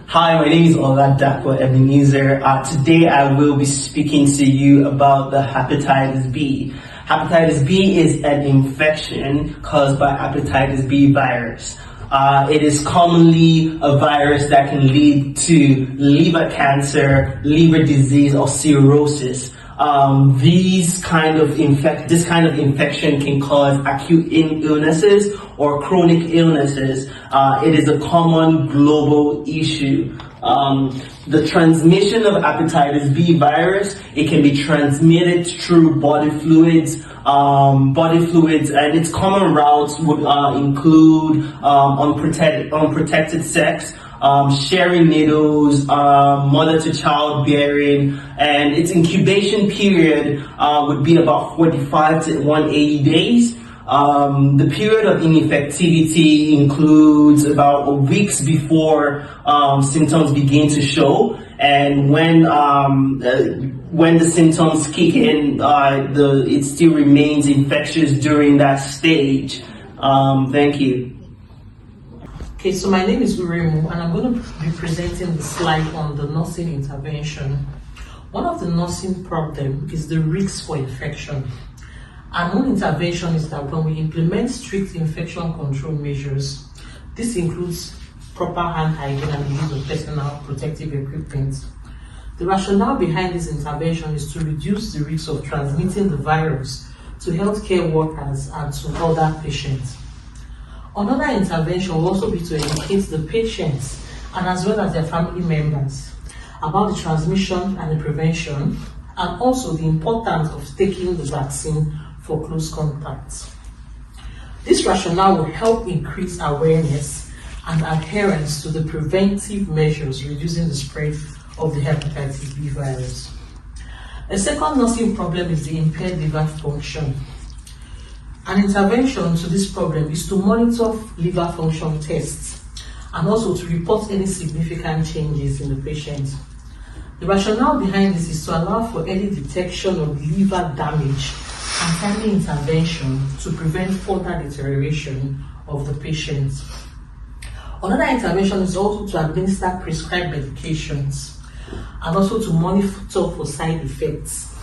Hi, my name is Oladapo Ebenezer. Today I will be speaking to you about the hepatitis B. Hepatitis B is an infection caused by hepatitis B virus. It is commonly a virus that can lead to liver cancer, liver disease, or cirrhosis. This kind of infection can cause acute illnesses or chronic illnesses. It is a common global issue. The transmission of hepatitis B virus, it can be transmitted through body fluids, and its common routes would include unprotected sex, sharing needles, mother to child bearing, and its incubation period would be about 45 to 180 days. The period of ineffectivity includes about weeks before symptoms begin to show, and when the symptoms kick in, it still remains infectious during that stage. Thank you. Okay, so my name is Uremu, and I'm going to be presenting the slide on the nursing intervention. One of the nursing problems is the risks for infection. And one intervention is that when we implement strict infection control measures, this includes proper hand hygiene and the use of personal protective equipment. The rationale behind this intervention is to reduce the risk of transmitting the virus to healthcare workers and to other patients. Another intervention will also be to educate the patients and as well as their family members about the transmission and the prevention, and also the importance of taking the vaccine for close contacts. This rationale will help increase awareness and adherence to the preventive measures reducing the spread of the hepatitis B virus. A second nursing problem is the impaired liver function. An intervention to this problem is to monitor liver function tests and also to report any significant changes in the patient. The rationale behind this is to allow for early detection of liver damage and timely intervention to prevent further deterioration of the patient. Another intervention is also to administer prescribed medications and also to monitor for side effects.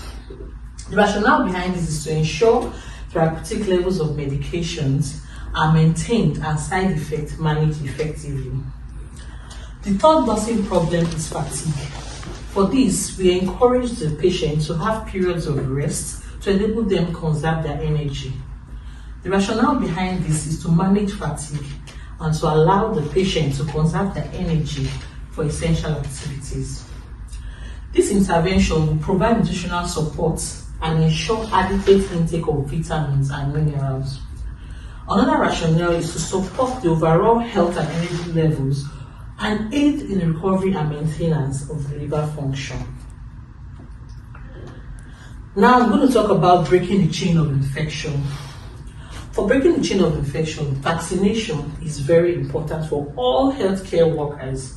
The rationale behind this is to ensure therapeutic levels of medications are maintained and side effects managed effectively. The third nursing problem is fatigue. For this, we encourage the patient to have periods of rest to enable them to conserve their energy. The rationale behind this is to manage fatigue and to allow the patient to conserve their energy for essential activities. This intervention will provide nutritional support and ensure adequate intake of vitamins and minerals. Another rationale is to support the overall health and energy levels and aid in the recovery and maintenance of the liver function. Now I'm going to talk about breaking the chain of infection. For breaking the chain of infection, vaccination is very important for all healthcare workers.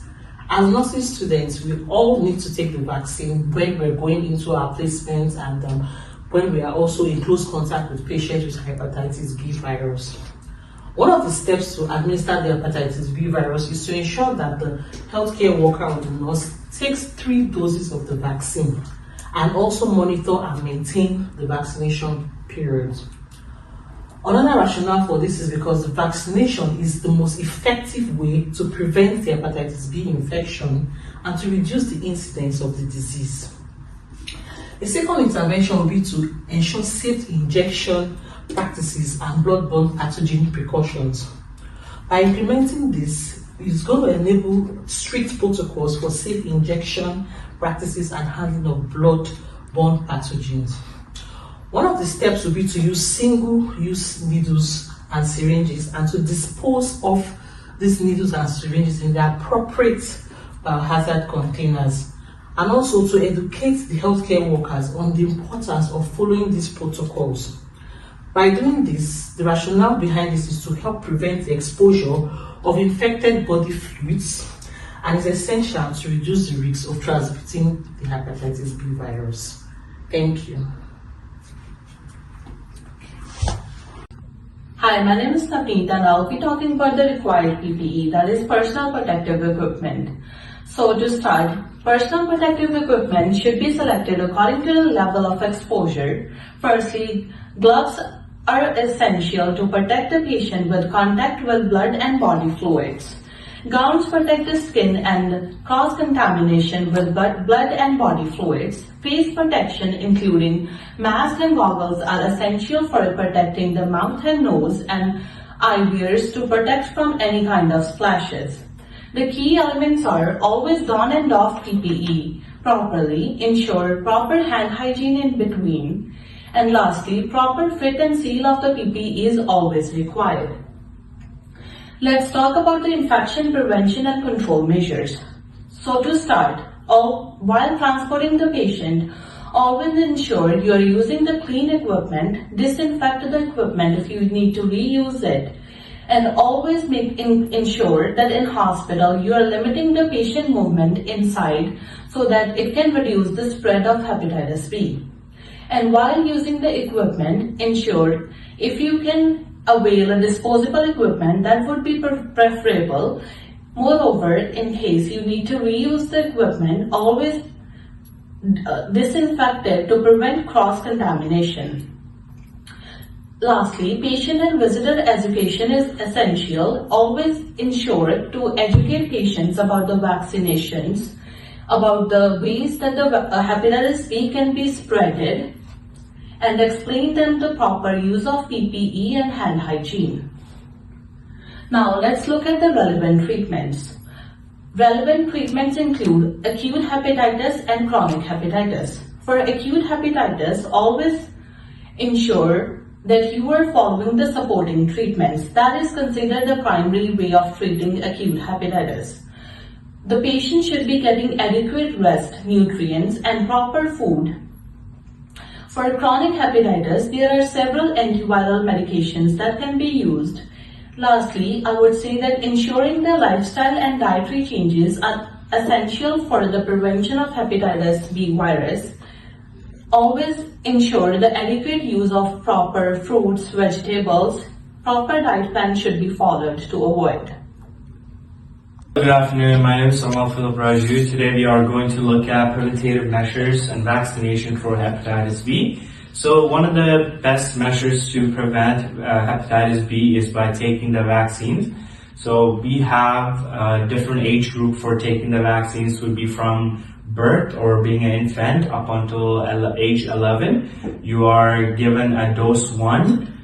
As nursing students, we all need to take the vaccine when we're going into our placements and when we are also in close contact with patients with hepatitis B virus. One of the steps to administer the hepatitis B virus is to ensure that the healthcare worker or the nurse takes 3 doses of the vaccine and also monitor and maintain the vaccination period. Another rationale for this is because the vaccination is the most effective way to prevent the hepatitis B infection and to reduce the incidence of the disease. A second intervention will be to ensure safe injection practices and blood-borne pathogen precautions. By implementing this, it's going to enable strict protocols for safe injection practices and handling of blood-borne pathogens. One of the steps will be to use single-use needles and syringes and to dispose of these needles and syringes in the appropriate biohazard containers, and also to educate the healthcare workers on the importance of following these protocols. By doing this, the rationale behind this is to help prevent the exposure of infected body fluids and is essential to reduce the risk of transmitting the hepatitis B virus. Thank you. Hi, my name is Navneet and I'll be talking about the required PPE, that is personal protective equipment. So to start, personal protective equipment should be selected according to the level of exposure. Firstly, gloves are essential to protect the patient with contact with blood and body fluids. Gowns protect the skin and cross-contamination with blood and body fluids. Face protection, including masks and goggles, are essential for protecting the mouth and nose, and eyewears to protect from any kind of splashes. The key elements are always on and off PPE properly, ensure proper hand hygiene in between, and lastly, proper fit and seal of the PPE is always required. Let's talk about the infection prevention and control measures. So to start, while transporting the patient, always ensure you are using the clean equipment, disinfect the equipment if you need to reuse it, and always ensure that in hospital you are limiting the patient movement inside so that it can reduce the spread of hepatitis B. And while using the equipment, ensure if you can avail a disposable equipment, that would be preferable. Moreover, in case you need to reuse the equipment, always disinfect it to prevent cross-contamination. Lastly, patient and visitor education is essential. Always ensure to educate patients about the vaccinations, about the ways that the hepatitis B can be spreaded, and explain them the proper use of PPE and hand hygiene. Now let's look at the relevant treatments. Relevant treatments include acute hepatitis and chronic hepatitis. For acute hepatitis, always ensure that you are following the supporting treatments. That is considered the primary way of treating acute hepatitis. The patient should be getting adequate rest, nutrients, and proper food. For chronic hepatitis, there are several antiviral medications that can be used. Lastly, I would say that ensuring the lifestyle and dietary changes are essential for the prevention of hepatitis B virus. Always ensure the adequate use of proper fruits, vegetables. Proper diet plan should be followed to avoid. Good afternoon, my name is Samal Philip Raju. Today we are going to look at preventative measures and vaccination for hepatitis B. So one of the best measures to prevent hepatitis B is by taking the vaccines. So we have a different age group for taking the vaccines. Would be from birth or being an infant up until age 11. You are given a dose 1.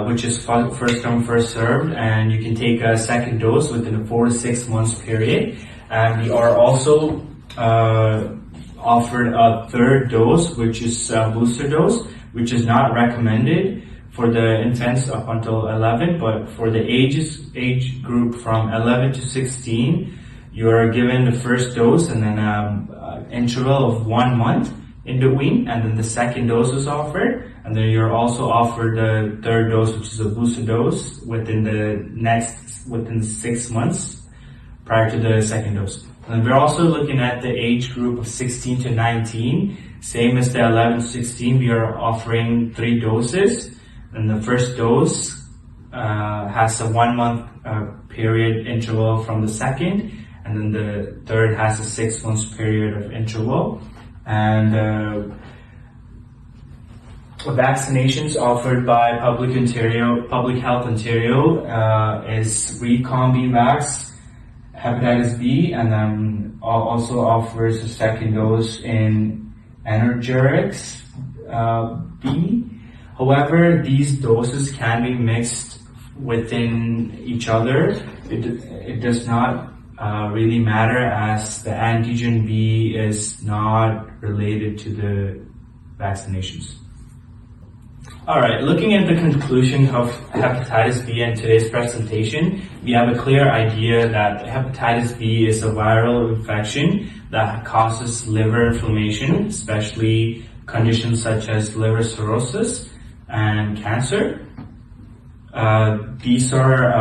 Which is first come, first served, and you can take a second dose within a 4 to 6 months period. And we are also offered a third dose, which is a booster dose, which is not recommended for the infants up until 11, but for the age group from 11 to 16, you are given the first dose and then an interval of 1 month in between, and then the second dose is offered, and then you're also offered the third dose, which is a booster dose within 6 months prior to the second dose. And we're also looking at the age group of 16 to 19, same as the 11 to 16. We are offering 3 doses, and the first dose has a 1 month period interval from the second, and then the third has a 6 months period of interval. And vaccinations offered by Public Health Ontario is Recombi-Vax, hepatitis B, and then also offers a second dose in Energerix B. However, these doses can be mixed within each other. It does not really matter, as the antigen B is not related to the vaccinations. Alright, looking at the conclusion of hepatitis B in today's presentation, we have a clear idea that hepatitis B is a viral infection that causes liver inflammation, especially conditions such as liver cirrhosis and cancer. These are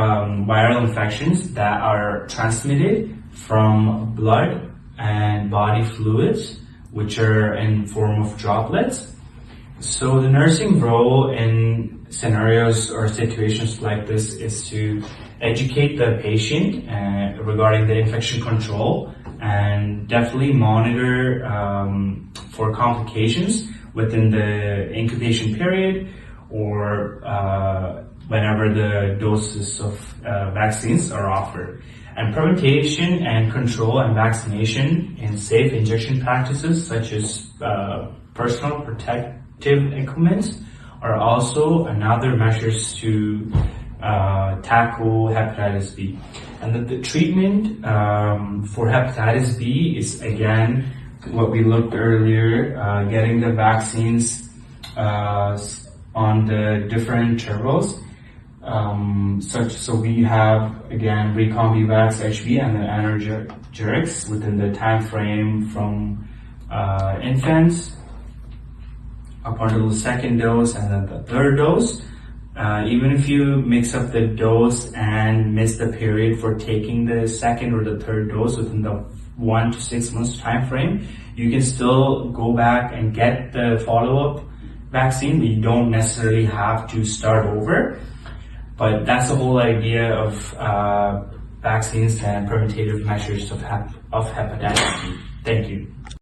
viral infections that are transmitted from blood and body fluids, which are in form of droplets. So the nursing role in scenarios or situations like this is to educate the patient regarding the infection control and definitely monitor for complications within the incubation period or whenever the doses of vaccines are offered. And prevention and control and vaccination in safe injection practices such as personal protective equipment are also another measures to tackle hepatitis B. And the treatment for hepatitis B is again what we looked earlier, getting the vaccines on the different intervals. So we have again Recombivac's HB and the energetics within the time frame from infants up until the second dose and then the third dose. Even if you mix up the dose and miss the period for taking the second or the third dose within the 1 to 6 months time frame, you can still go back and get the follow-up vaccine. You don't necessarily have to start over. But that's the whole idea of vaccines and preventative measures of hepatitis B. Thank you.